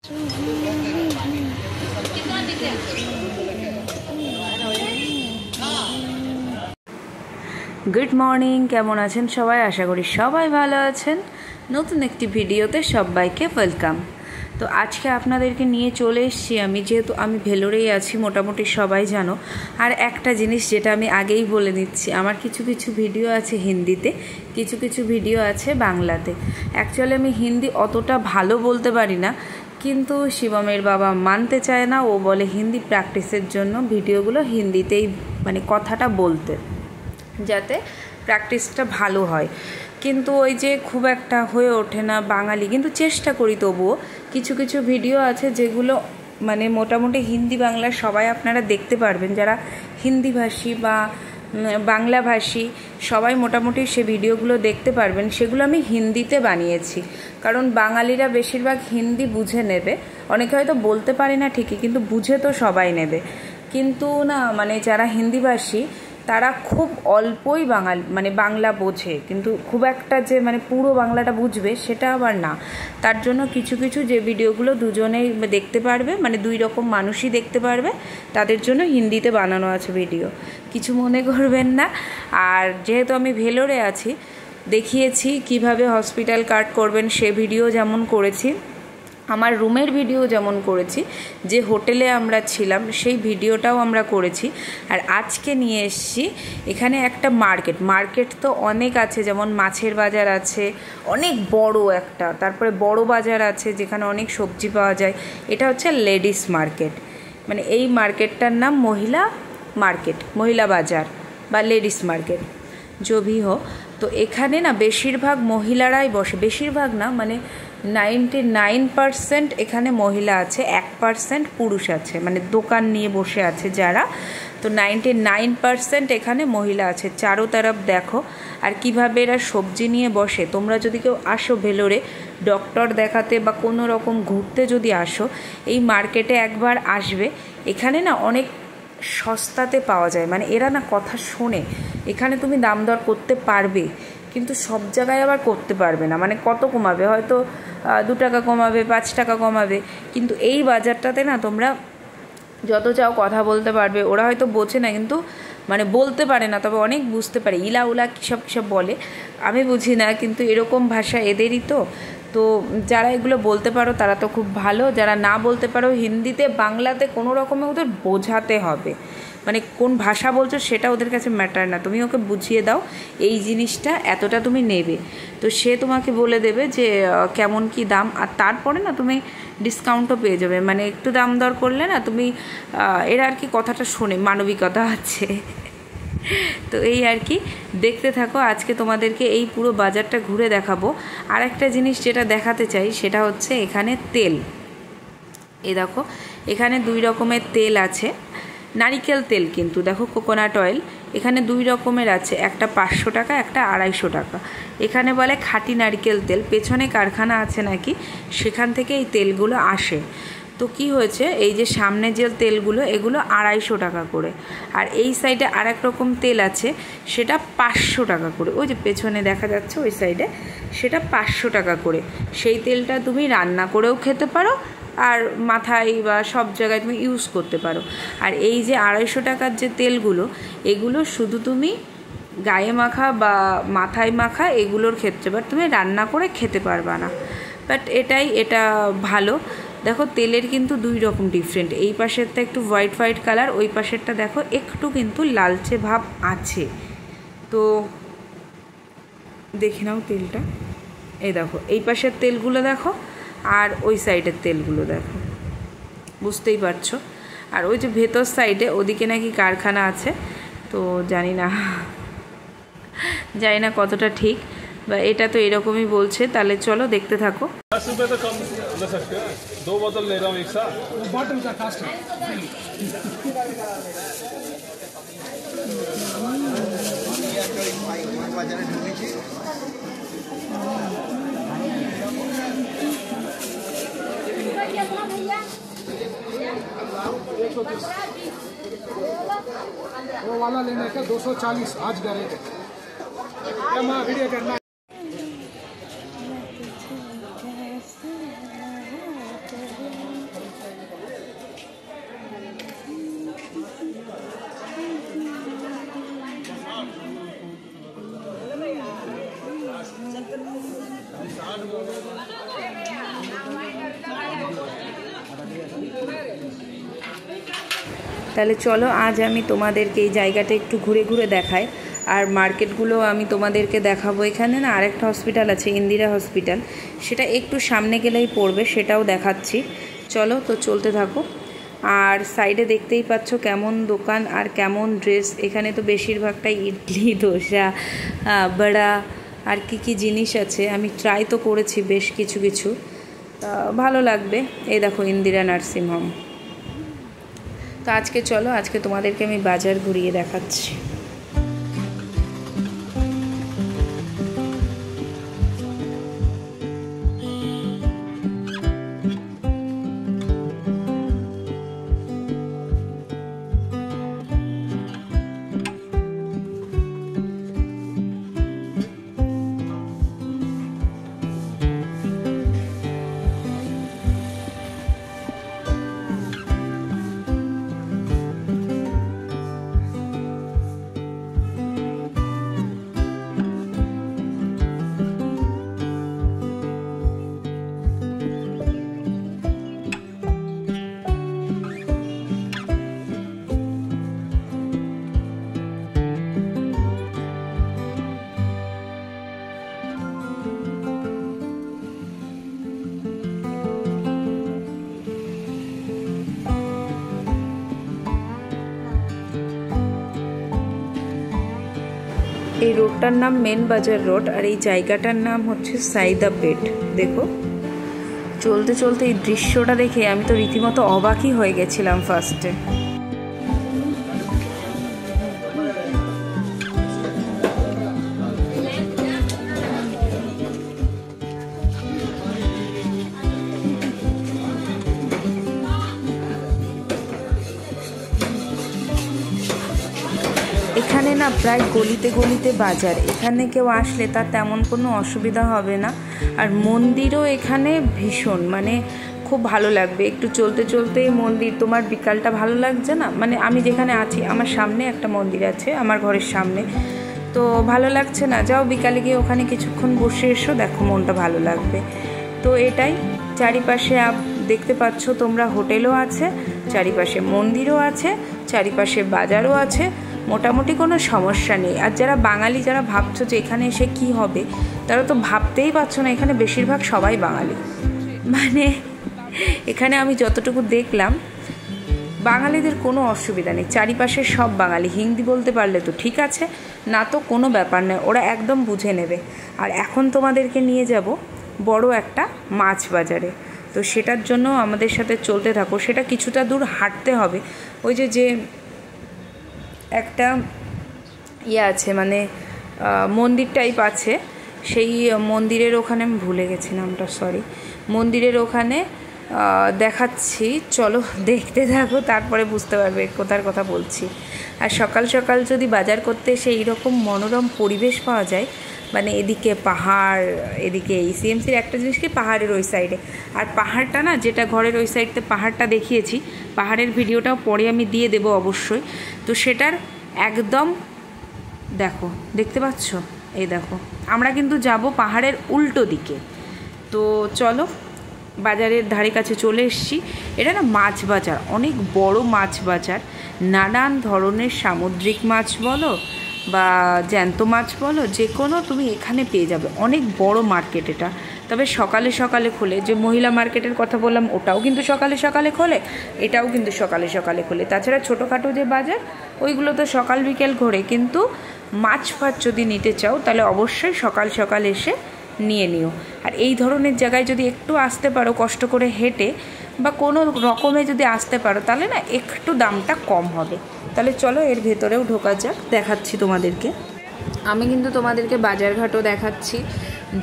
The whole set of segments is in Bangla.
গুড মর্নিং, কেমন আছেন সবাই? আশা করি সবাই ভালো আছেন। নতুন একটি ভিডিওতে সবাইকে ওয়েলকাম। তো আজকে আপনাদেরকে নিয়ে চলে এসেছি আমি, যেহেতু আমি ভেলোরেই আছি, মোটামুটি সবাই জানো। আর একটা জিনিস যেটা আমি আগেই বলে নিচ্ছি, আমার কিছু কিছু ভিডিও আছে হিন্দিতে, কিছু কিছু ভিডিও আছে বাংলাতে। অ্যাকচুয়ালি আমি হিন্দি অতটা ভালো বলতে পারি না, কিন্তু শিবমের বাবা মানতে চায় না। ও বলে হিন্দি প্র্যাকটিসের জন্য ভিডিওগুলো হিন্দিতেই মানে কথাটা বলতে, যাতে প্র্যাকটিসটা ভালো হয়। কিন্তু ওই যে খুব একটা হয়ে ওঠে না বাঙালি, কিন্তু চেষ্টা করি তবুও। কিছু কিছু ভিডিও আছে যেগুলো মানে মোটামুটি হিন্দি বাংলা সবাই আপনারা দেখতে পারবেন, যারা হিন্দিভাষী বা বাংলাভাষী সবাই মোটামুটি সে ভিডিওগুলো দেখতে পারবেন। সেগুলো আমি হিন্দিতে বানিয়েছি, কারণ বাঙালিরা বেশিরভাগ হিন্দি বুঝে নেবে। অনেকে হয়তো বলতে পারে না ঠিকই, কিন্তু বুঝে তো সবাই নেবে। কিন্তু না, মানে যারা হিন্দিভাষী তারা খুব অল্পই বাংলা বোঝে, কিন্তু খুব একটা যে মানে পুরো বাংলাটা বুঝবে সেটা আবার না। তার জন্য কিছু কিছু যে ভিডিওগুলো দুজনেই দেখতে পারবে, মানে দুই রকম মানুষই দেখতে পারবে, তাদের জন্য হিন্দিতে বানানো আছে ভিডিও, কিছু মনে করবেন না। আর যেহেতু আমি ভেলোরে আছি, দেখিয়েছি কিভাবে হসপিটাল কার্ড করবেন, সে ভিডিও যেমন করেছি, আমার রুমের ভিডিও যেমন করেছি, যে হোটেলে আমরা ছিলাম সেই ভিডিওটাও আমরা করেছি। আর আজকে নিয়ে এসেছি এখানে একটা মার্কেট তো অনেক আছে, যেমন মাছের বাজার আছে অনেক বড় একটা, তারপরে বড় বাজার আছে যেখানে অনেক সবজি পাওয়া যায়। এটা হচ্ছে লেডিস মার্কেট, মানে এই মার্কেটটার নাম মহিলা বাজার বা লেডিস মার্কেট, जो भी हो। তো এখানে না বেশিরভাগ মহিলারাই বসে, বেশিরভাগ না মানে 99% এখানে মহিলা আছে, 1% পুরুষ আছে, মানে দোকান নিয়ে বসে আছে যারা। তো 99% এখানে মহিলা আছে, চারো তরফ দেখো। আর কিভাবে এরা সবজি নিয়ে বসে, তোমরা যদি কেউ আসো ভেলোরে ডক্টর দেখাতে বা কোনো রকম ঘুরতে যদি আসো, এই মার্কেটে একবার আসবে। এখানে না অনেক সস্তাতে পাওয়া যায়, মানে এরা না কথা শোনে। এখানে তুমি দাম দর করতে পারবে, কিন্তু সব জায়গায় আবার করতে পারবে না। মানে কত কমাবে, হয়তো 2 টাকা কমাবে, 5 টাকা কমাবে, কিন্তু এই বাজারটাতে না তোমরা যত চাও কথা বলতে পারবে। ওরা হয়তো বোঝে না, কিন্তু মানে বলতে পারে না, তবে অনেক বুঝতে পারে। ইলা উলা কিসব বলে, আমি বুঝি না, কিন্তু এরকম ভাষা এদেরই। তো যারা এগুলো বলতে পারো তারা তো খুব ভালো, যারা না বলতে পারো হিন্দিতে বাংলাতে কোনো রকমে ওদের বোঝাতে হবে, মানে কোন ভাষা বলছো সেটা ওদের কাছে ম্যাটার না, তুমি ওকে বুঝিয়ে দাও এই জিনিসটা এতটা তুমি নেবে, তো সে তোমাকে বলে দেবে যে কেমন কি দাম। আর তারপরে না তুমি ডিসকাউন্টও পেয়ে যাবে, মানে একটু দাম দর করলে না তুমি, এরা আর কি কথাটা শোনে, মানবিকতা আছে। তো এই আর কি, দেখতে থাকো। আজকে তোমাদেরকে এই পুরো বাজারটা ঘুরে দেখাবো। আর একটা জিনিস যেটা দেখাতে চাই সেটা হচ্ছে এখানে তেল। এই দেখো, এখানে 2 রকমের তেল আছে, নারিকেল তেল, কিন্তু দেখো কোকোনাট অয়েল এখানে 2 রকমের আছে, একটা 500 টাকা, একটা 250 টাকা। এখানে বলে খাঁটি নারিকেল তেল, পেছনে কারখানা আছে নাকি, সেখান থেকে এই তেলগুলো আসে। তো কি হয়েছে, এই যে সামনে যে তেলগুলো এগুলো 250 টাকা করে, আর এই সাইডে আর এক রকম তেল আছে সেটা 500 টাকা করে। ওই যে পেছনে দেখা যাচ্ছে ওই সাইডে, সেটা 500 টাকা করে। সেই তেলটা তুমি রান্না করেও খেতে পারো, আর মাথায় বা সব জায়গায় তুমি ইউজ করতে পারো। আর এই যে 250 টাকার যে তেলগুলো, এগুলো শুধু তুমি গায়ে মাখা বা মাথায় মাখা এগুলোর ক্ষেত্রে, বাট তুমি রান্না করে খেতে পারবা না। বাট এটা ভালো। দেখো তেলের কিন্তু 2 রকম ডিফারেন্ট, এই পাশেরটা একটু হোয়াইট কালার, ওই পাশেরটা দেখো একটু কিন্তু লালচে ভাব আছে। তো দেখে নাও তেলটা, এই দেখো এই পাশের তেলগুলো দেখো, আর ওই সাইডের তেলগুলো দেখো, বুঝতেই পারছো। আর ওই যে ভেতর সাইডে ওদিকে নাকি কারখানা আছে, তো জানি না কতটা ঠিক, বা এটা তো এরকমই বলছে। তাহলে চলো দেখতে থাকো। 10 रुपए तो कम ले सकते हैं, 2 बोतल ले रहा हूँ एक साथ। बॉटल का कास्ट है। वो वाला लेने का 240 आज का रेट है। वीडियो करना তাহলে চলো আজ আমি তোমাদেরকে এই জায়গাটা একটু ঘুরে ঘুরে দেখাই, আর মার্কেটগুলো আমি তোমাদেরকে দেখাবো। এখানে না আরেকটা হসপিটাল আছে, ইন্দিরা হসপিটাল, সেটা একটু সামনে গেলেই পড়বে, সেটাও দেখাচ্ছি। চলো তো চলতে থাকো। আর সাইডে দেখতেই পাচ্ছ কেমন দোকান আর কেমন ড্রেস। এখানে তো বেশিরভাগটাই ইডলি, ধোসা, বড়া আর কি জিনিস আছে। আমি ট্রাই তো করেছি বেশ কিছু কিছু, ভালো লাগবে। এই দেখো ইন্দিরা নার্সিং হোম। তো আজকে চলো, আজকে তোমাদেরকে আমি বাজার ঘুরিয়ে দেখাচ্ছি। এই রোডটার নাম মেন বাজার রোড, আর এই জায়গাটার নাম হচ্ছে সাইদাপেট। দেখো চলতে চলতে এই দৃশ্যটা দেখে আমি তো রীতিমতো অবাকই হয়ে গেছিলাম ফার্স্টে। এখানে না প্রায় গলিতে গলিতে বাজার, এখানে কেউ আসলে তার তেমন কোনো অসুবিধা হবে না। আর মন্দিরও এখানে ভীষণ, মানে খুব ভালো লাগবে একটু চলতে চলতে মন্দির। তোমার বিকালটা ভালো লাগছে না? মানে আমি যেখানে আছি আমার সামনে একটা মন্দির আছে, আমার ঘরের সামনে, তো ভালো লাগছে না? যাও বিকালে গিয়ে ওখানে কিছুক্ষণ বসে এসো, দেখো মনটা ভালো লাগবে। তো এটাই, চারিপাশে দেখতে পাচ্ছ তোমরা হোটেলও আছে, চারিপাশে মন্দিরও আছে, চারিপাশে বাজারও আছে, মোটামুটি কোনো সমস্যা নেই। আর যারা বাঙালি, যারা ভাবছো যে এখানে এসে কি হবে, তারা তো ভাবতেই পারছো না, এখানে বেশিরভাগ সবাই বাঙালি। মানে এখানে আমি যতটুকু দেখলাম বাঙালিদের কোনো অসুবিধা নেই, চারিপাশে সব বাঙালি। হিন্দি বলতে পারলে তো ঠিক আছে, না তো কোনো ব্যাপার নয়, ওরা একদম বুঝে নেবে। আর এখন তোমাদেরকে নিয়ে যাব বড় একটা মাছ বাজারে, তো সেটার জন্য আমাদের সাথে চলতে থাকো। সেটা কিছুটা দূর হাঁটতে হবে। ওই যে একটা ইয়ে আছে, মানে মন্দির টাইপ আছে, সেই মন্দিরের ওখানে, আমি ভুলে গেছি নামটা, সরি, মন্দিরের ওখানে দেখাচ্ছি। চলো দেখতে থাকো, তারপরে বুঝতে পারবে কোথার কথা বলছি। আর সকাল সকাল যদি বাজার করতে এসে এইরকম মনোরম পরিবেশ পাওয়া যায়, মানে এদিকে পাহাড়, এদিকে এই সিএমসির একটা জিনিস কি, পাহাড়ের ওই সাইডে, আর পাহাড়টা না, যেটা ঘরের ওই সাইডতে পাহাড়টা দেখিয়েছি, পাহাড়ের ভিডিওটাও পরে আমি দিয়ে দেবো অবশ্যই। তো সেটার একদম দেখো, দেখতে পাচ্ছ, এই দেখো আমরা কিন্তু যাব পাহাড়ের উল্টো দিকে। তো চলো, বাজারের ধারে কাছে চলে এসেছি। এটা না মাছ বাজার, অনেক বড় মাছ বাজার, নানান ধরনের সামুদ্রিক মাছ বলো বা জ্যান্ত মাছ বলো, যে কোনো তুমি এখানে পেয়ে যাবে। অনেক বড় মার্কেট এটা, তবে সকালে সকালে খোলে। যে মহিলা মার্কেটের কথা বললাম ওটাও কিন্তু সকালে সকালে খোলে, এটাও কিন্তু সকালে সকালে খোলে। তাছাড়া ছোটোখাটো যে বাজার ওইগুলো তো সকাল বিকেল ঘোরে, কিন্তু মাছ ফাছ যদি নিতে চাও তাহলে অবশ্যই সকাল সকাল এসে নিয়ে নিও। আর এই ধরনের জায়গায় যদি একটু আসতে পারো কষ্ট করে হেঁটে বা কোনো রকমে যদি আসতে পারো, তাহলে না একটু দামটা কম হবে। তাহলে চলো এর ভেতরেও ঢোকা যাক, দেখাচ্ছি তোমাদেরকে। আমি কিন্তু তোমাদেরকে বাজারঘাটও দেখাচ্ছি,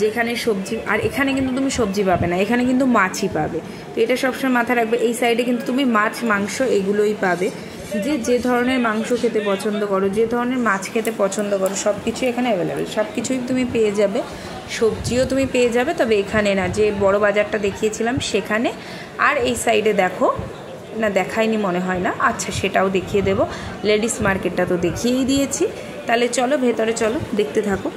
যেখানে সবজি, আর এখানে কিন্তু তুমি সবজি পাবে না, এখানে কিন্তু মাছই পাবে। তো এটা সবসময় মাথায় রাখবে। এই সাইডে কিন্তু তুমি মাছ মাংস এগুলোই পাবে, যে ধরনের মাংস খেতে পছন্দ করো, যে ধরনের মাছ খেতে পছন্দ করো, সব কিছুই এখানে অ্যাভেলেবেল, সব কিছুই তুমি পেয়ে যাবে। সবজিও তুমি পেয়ে যাবে, তবে এখানে না, যে বড় বাজারটা দেখিয়েছিলাম সেখানে। আর এই সাইডে দেখো, না দেখাইনি মনে হয় না, আচ্ছা সেটাও দেখিয়ে দেবো। লেডিস মার্কেটটা তো দেখিয়েই দিয়েছি। তাহলে চলো ভেতরে, চলো দেখতে থাকো।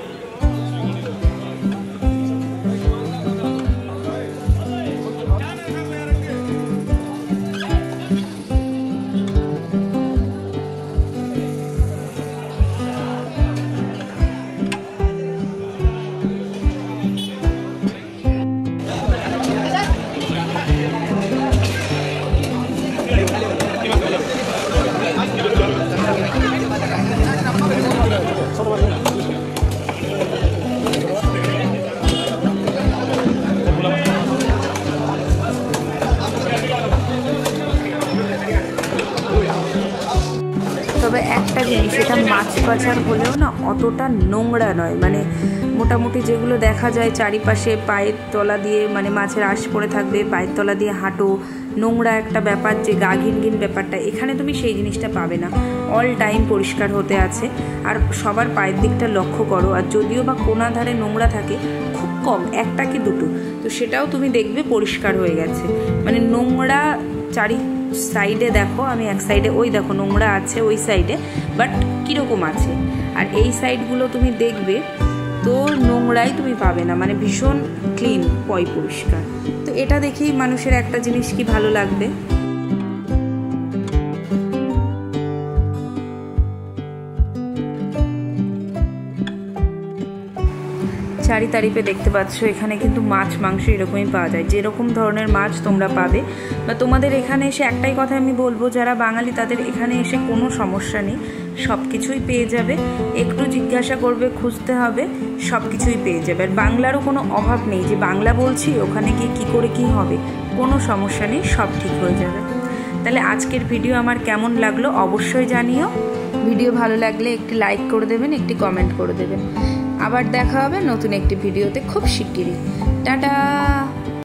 জিনিস, এটা মাছ বাজার হলেও না অতটা নোংরা নয়, মানে মোটামুটি যেগুলো দেখা যায় চারিপাশে পায়ের তলা দিয়ে মানে মাছের আঁশ পড়ে থাকবে, পায়ের তলা দিয়ে হাঁটো, নোংরা একটা ব্যাপার যে গা ঘিনঘিন ব্যাপারটা, এখানে তুমি সেই জিনিসটা পাবে না। অল টাইম পরিষ্কার হতে আছে। আর সবার পায়ের দিকটা লক্ষ্য করো, আর যদিও বা কোনা ধারে নোংরা থাকে খুব কম, একটা কি দুটো, তো সেটাও তুমি দেখবে পরিষ্কার হয়ে গেছে। মানে নোংরা চারি সাইডে দেখো, আমি এক সাইডে ওই দেখো নোংরা আছে ওই সাইডে, বাট কীরকম আছে, আর এই সাইডগুলো তুমি দেখবে তো নোংরাই তুমি পাবে না, মানে ভীষণ ক্লিন, পরিষ্কার। তো এটা দেখেই মানুষের একটা জিনিস কি ভালো লাগবে। চারি তারিফে দেখতে পাচ্ছ এখানে কিন্তু মাছ মাংস এরকমই পাওয়া যায়, যেরকম ধরনের মাছ তোমরা পাবে। বা তোমাদের এখানে এসে একটাই কথা আমি বলবো, যারা বাঙালি তাদের এখানে এসে কোনো সমস্যা নেই, সব কিছুই পেয়ে যাবে। একটু জিজ্ঞাসা করবে, খুঁজতে হবে, সব কিছুই পেয়ে যাবে। আর বাংলারও কোনো অভাব নেই যে বাংলা বলছি ওখানে গিয়ে কী করে কী হবে, কোনো সমস্যা নেই, সব ঠিক হয়ে যাবে। তাহলে আজকের ভিডিও আমার কেমন লাগলো অবশ্যই জানিও। ভিডিও ভালো লাগলে একটি লাইক করে দেবেন, একটি কমেন্ট করে দেবেন। আবার দেখা হবে নতুন একটি ভিডিওতে খুব শিগগিরই। টাটা।